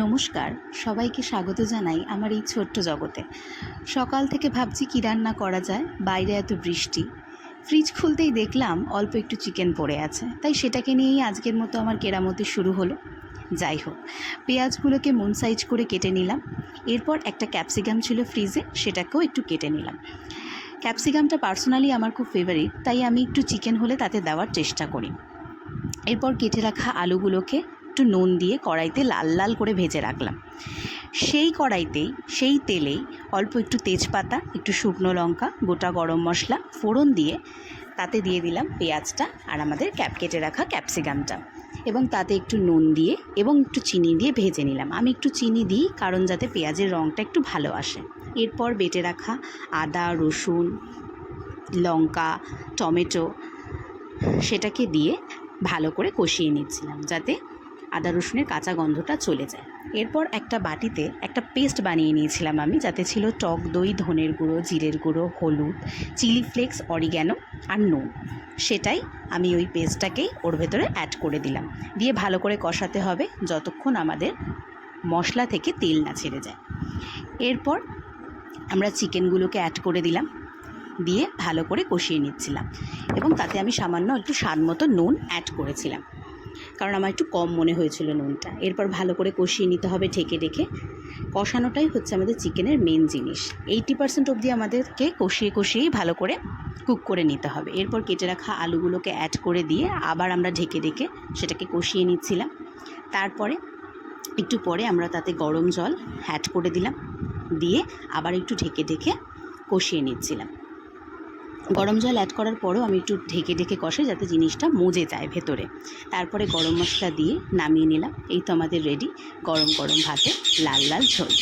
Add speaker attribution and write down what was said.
Speaker 1: নমস্কার, সবাইকে স্বাগত জানাই আমার এই ছোট্ট জগতে। সকাল থেকে ভাবছি কী রান্না করা যায়, বাইরে এত বৃষ্টি। ফ্রিজ খুলতেই দেখলাম অল্প একটু চিকেন পড়ে আছে, তাই সেটাকে নিয়েই আজকের মতো আমার কেরামতি শুরু হলো। যাই হোক, পেঁয়াজগুলোকে মন সাইজ করে কেটে নিলাম। এরপর একটা ক্যাপসিকাম ছিল ফ্রিজে, সেটাকেও একটু কেটে নিলাম। ক্যাপসিকামটা পার্সোনালি আমার খুব ফেভারিট, তাই আমি একটু চিকেন হলে তাতে দেওয়ার চেষ্টা করি। এরপর কেটে রাখা আলুগুলোকে একটু নুন দিয়ে কড়াইতে লাল লাল করে ভেজে রাখলাম। সেই কড়াইতেই, সেই তেলেই অল্প একটু তেজপাতা, একটু শুকনো লঙ্কা, গোটা গরম মশলা ফোড়ন দিয়ে তাতে দিয়ে দিলাম পেঁয়াজটা আর আমাদের কেটে রাখা ক্যাপসিকামটা, এবং তাতে একটু নুন দিয়ে এবং একটু চিনি দিয়ে ভেজে নিলাম। আমি একটু চিনি দিই কারণ যাতে পেঁয়াজের রঙটা একটু ভালো আসে। এরপর বেটে রাখা আদা, রসুন, লঙ্কা, টমেটো সেটাকে দিয়ে ভালো করে কষিয়ে নিচ্ছিলাম যাতে আদা রসুনের কাঁচা গন্ধটা চলে যায়। এরপর একটা বাটিতে একটা পেস্ট বানিয়ে নিয়েছিলাম আমি, যাতে ছিল টক দই, ধনের গুঁড়ো, জিরের গুঁড়ো, হলুদ, চিলি ফ্লেক্স, অরিগ্যানো আর নুন। সেটাই আমি ওই পেস্টটাকেই ওর ভেতরে অ্যাড করে দিলাম। দিয়ে ভালো করে কষাতে হবে যতক্ষণ আমাদের মশলা থেকে তেল না ছেড়ে যায়। এরপর আমরা চিকেনগুলোকে অ্যাড করে দিলাম, দিয়ে ভালো করে কষিয়ে নিচ্ছিলাম, এবং তাতে আমি সামান্য একটু স্বাদ মতো নুন অ্যাড করেছিলাম, কারণ আমার একটু কম মনে হয়েছিল নুনটা। এরপর ভালো করে কষিয়ে নিতে হবে ঢেকে ঢেকে। কষানোটাই হচ্ছে আমাদের চিকেনের মেন জিনিস। 80% অবধি আমাদেরকে কষিয়েই ভালো করে কুক করে নিতে হবে। এরপর কেটে রাখা আলুগুলোকে অ্যাড করে দিয়ে আবার আমরা ঢেকে ঢেকে সেটাকে কষিয়ে নিচ্ছিলাম। তারপরে একটু পরে আমরা তাতে গরম জল অ্যাড করে দিলাম, দিয়ে আবার একটু ঢেকে ঢেকে কষিয়ে নিচ্ছিলাম। গরম জল অ্যাড করার পরেও আমি একটু ঢেকে ঢেকে কষাই যাতে জিনিসটা মজে যায় ভেতরে। তারপরে গরম মশলা দিয়ে নামিয়ে নিলাম। এই তো আমাদের রেডি গরম গরম ভাতে লাল লাল ঝোল।